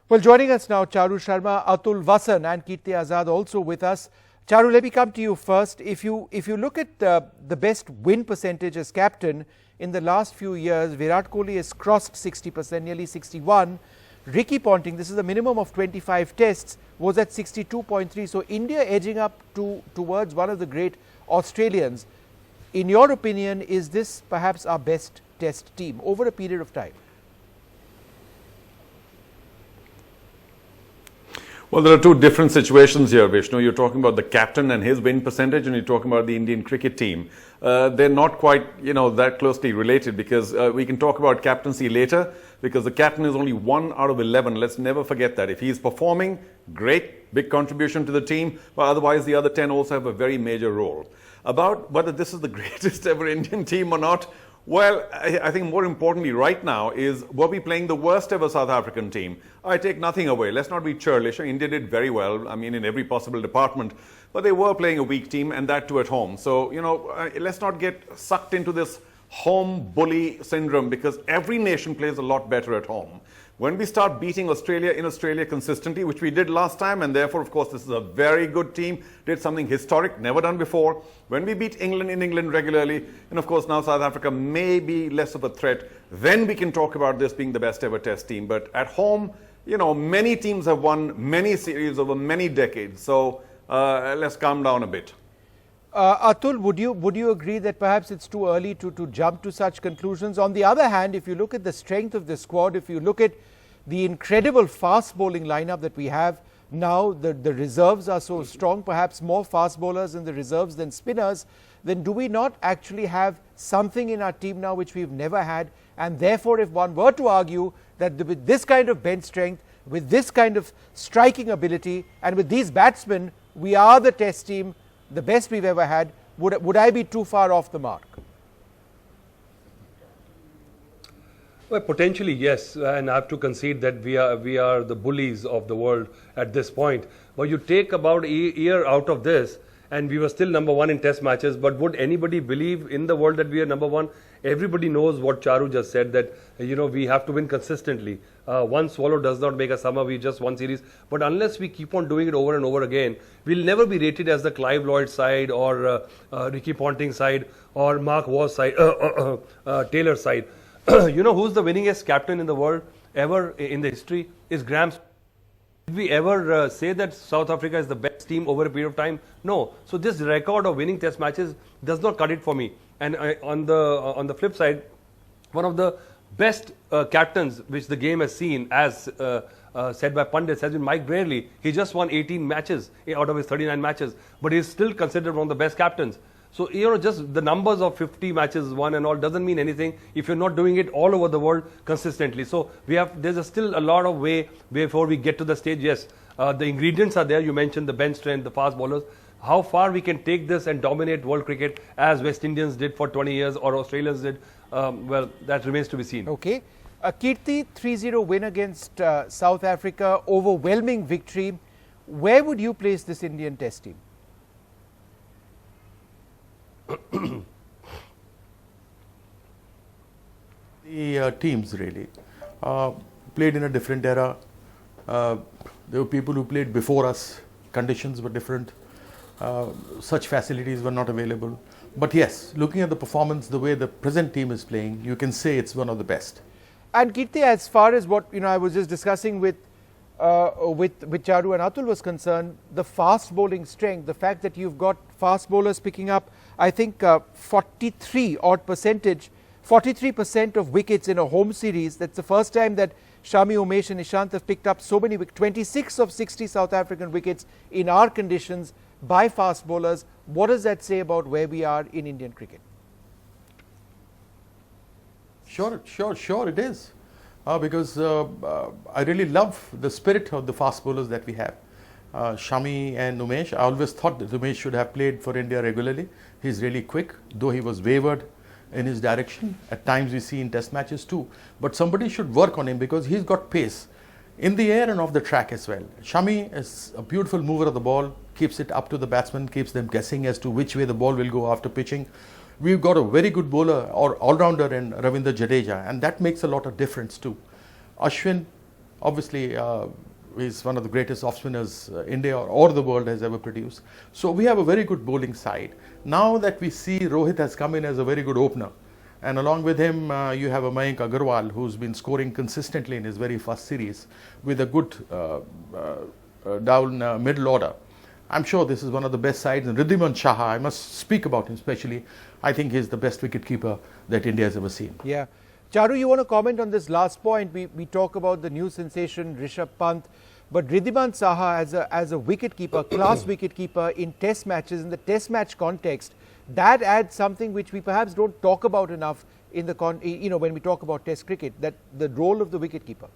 Well, joining us now, Charu Sharma, Atul Vasan and Kirti Azad also with us. Charu, let me come to you first. If you look at the best win percentage as captain in the last few years, Virat Kohli has crossed 60%, nearly 61. Ricky Ponting, this is a minimum of 25 tests, was at 62.3. So India edging up towards one of the great Australians. In your opinion, is this perhaps our best test team over a period of time? Well, there are two different situations here, Vishnu. You're talking about the captain and his win percentage, and you're talking about the Indian cricket team. They're not quite, that closely related, because we can talk about captaincy later, because the captain is only 1 out of 11. Let's never forget that. If he's performing, great, big contribution to the team, but otherwise the other 10 also have a very major role. About whether this is the greatest ever Indian team or not, well, I think more importantly right now is, were we playing the worst ever South African team? I take nothing away. Let's not be churlish. India did very well, in every possible department. But they were playing a weak team, and that too at home. So, let's not get sucked into this home bully syndrome, because every nation plays a lot better at home. When we start beating Australia in Australia consistently, which we did last time, and therefore, of course, this is a very good team, did something historic, never done before. When we beat England in England regularly, and of course now South Africa may be less of a threat, then we can talk about this being the best ever test team. But at home, many teams have won many series over many decades. So let's calm down a bit. Atul, would you agree that perhaps it's too early to jump to such conclusions? On the other hand, if you look at the strength of the squad, if you look at the incredible fast bowling lineup that we have now, the reserves are so strong, perhaps more fast bowlers in the reserves than spinners, then do we not actually have something in our team now which we've never had? And therefore, if one were to argue that with this kind of bench strength, with this kind of striking ability, and with these batsmen, we are the test team, the best we've ever had, would I be too far off the mark? Well, potentially yes, and I have to concede that we are the bullies of the world at this point. But you take about a year out of this, and we were still number one in test matches. But would anybody believe in the world that we are number one? Everybody knows what Charu just said, that we have to win consistently. One swallow does not make a summer. We just won series, but unless we keep on doing it over and over again, we'll never be rated as the Clive Lloyd side, or Ricky Ponting side, or Mark Waugh's side, Taylor side. Who's the winningest captain in the world ever in the history? Is Graham. Did we ever say that South Africa is the best team over a period of time? No. So this record of winning test matches does not cut it for me. And on the flip side, one of the best captains which the game has seen, as said by pundits, has been Mike Brearley. He just won 18 matches out of his 39 matches, but he's still considered one of the best captains. So, just the numbers of 50 matches won and all doesn't mean anything if you're not doing it all over the world consistently. So, there's still a lot of way before we get to the stage. Yes, the ingredients are there. You mentioned the bench strength, the fast bowlers. How far we can take this and dominate world cricket as West Indians did for 20 years or Australians did, well, that remains to be seen. Okay. Kirti, 3-0 win against South Africa, overwhelming victory. Where would you place this Indian test team? The teams really played in a different era. There were people who played before us. Conditions were different. Such facilities were not available. But yes, looking at the performance, the way the present team is playing, you can say it's one of the best. And Kirti, as far as what I was just discussing with Charu and Atul was concerned, the fast bowling strength, the fact that you've got fast bowlers picking up, I think 43% of wickets in a home series. That's the first time that Shami, Umesh and Ishant have picked up so many wickets. 26 of 60 South African wickets in our conditions by fast bowlers. What does that say about where we are in Indian cricket? Sure it is. Because I really love the spirit of the fast bowlers that we have. Shami and Umesh, I always thought that Umesh should have played for India regularly. He's really quick, though he was wavered in his direction. At times we see in test matches too. But somebody should work on him, because he's got pace in the air and off the track as well. Shami is a beautiful mover of the ball, keeps it up to the batsman, keeps them guessing as to which way the ball will go after pitching. We've got a very good bowler or all-rounder in Ravindra Jadeja, and that makes a lot of difference too. Ashwin Obviously, he's one of the greatest off spinners India or the world has ever produced. So we have a very good bowling side. Now that we see Rohit has come in as a very good opener, and along with him you have a Mayank Agarwal who's been scoring consistently in his very first series with a good down middle order. I'm sure this is one of the best sides. And Riddhiman Shah, I must speak about him especially. I think he's the best wicketkeeper that India has ever seen. Yeah. Charu, you want to comment on this last point? We talk about the new sensation, Rishabh Pant, but Riddhiman Saha as a wicketkeeper, class wicketkeeper in test matches, in the test match context, that adds something which we perhaps don't talk about enough in the when we talk about test cricket, that the role of the wicketkeeper.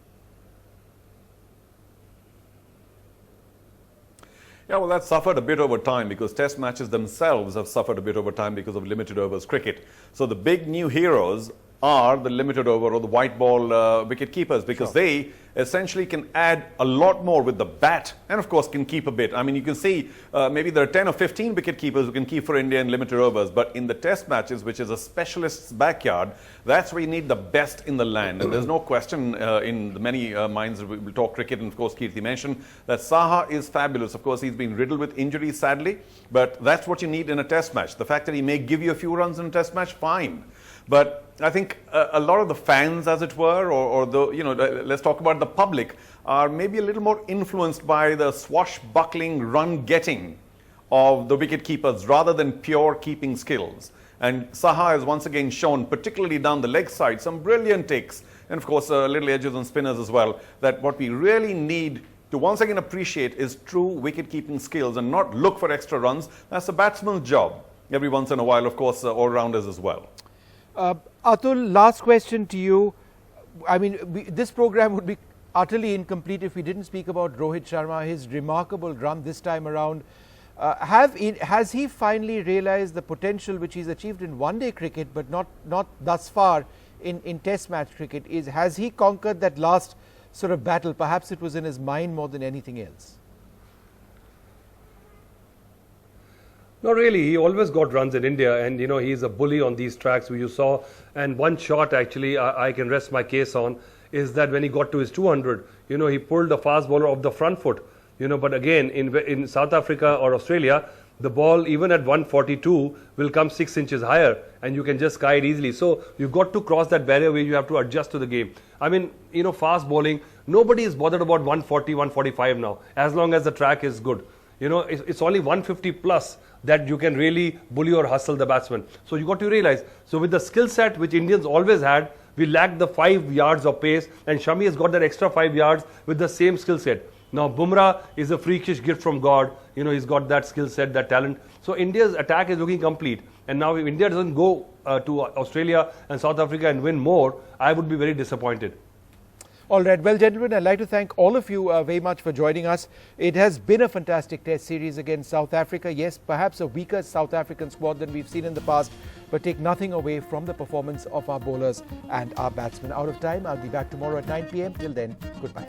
Yeah, well, that's suffered a bit over time because test matches themselves have suffered a bit over time because of limited overs cricket. So the big new heroes are the limited over or the white ball wicket keepers, because they essentially can add a lot more with the bat and of course can keep a bit. I mean, you can see maybe there are 10 or 15 wicket keepers who can keep for India in limited overs, but in the test matches, which is a specialist's backyard, that's where you need the best in the land. And there's no question in the many minds, we'll talk cricket, and of course Kirti mentioned that Saha is fabulous. Of course, he's been riddled with injuries sadly, but that's what you need in a test match. The fact that he may give you a few runs in a test match, fine. But I think a lot of the fans, as it were, or the, let's talk about the public, are maybe a little more influenced by the swashbuckling run-getting of the wicket keepers rather than pure keeping skills. And Saha has once again shown, particularly down the leg side, some brilliant takes, and of course little edges on spinners as well, that what we really need to once again appreciate is true wicket-keeping skills and not look for extra runs. That's a batsman's job. Every once in a while, of course, all-rounders as well. Atul, last question to you. I mean, this program would be utterly incomplete if we didn't speak about Rohit Sharma, his remarkable run this time around. Has he finally realized the potential which he's achieved in one-day cricket, but not thus far in test match cricket? Has he conquered that last sort of battle? Perhaps it was in his mind more than anything else. No, really, he always got runs in India, and he's a bully on these tracks you saw. And one shot actually I can rest my case on is that when he got to his 200, he pulled the fast bowler off the front foot. But again, in South Africa or Australia, the ball even at 142 will come 6 inches higher, and you can just sky it easily. So you've got to cross that barrier where you have to adjust to the game. I mean, fast bowling, nobody is bothered about 140, 145 now, as long as the track is good. It's only 150 plus that you can really bully or hustle the batsman. So you got to realize, so with the skill set which Indians always had, we lacked the 5 yards of pace, and Shami has got that extra 5 yards with the same skill set. Now Bumrah is a freakish gift from God. He's got that skill set, that talent. So India's attack is looking complete. And now if India doesn't go to Australia and South Africa and win more, I would be very disappointed. All right. Well, gentlemen, I'd like to thank all of you very much for joining us. It has been a fantastic test series against South Africa. Yes, perhaps a weaker South African squad than we've seen in the past, but take nothing away from the performance of our bowlers and our batsmen. Out of time. I'll be back tomorrow at 9 p.m. Till then, goodbye.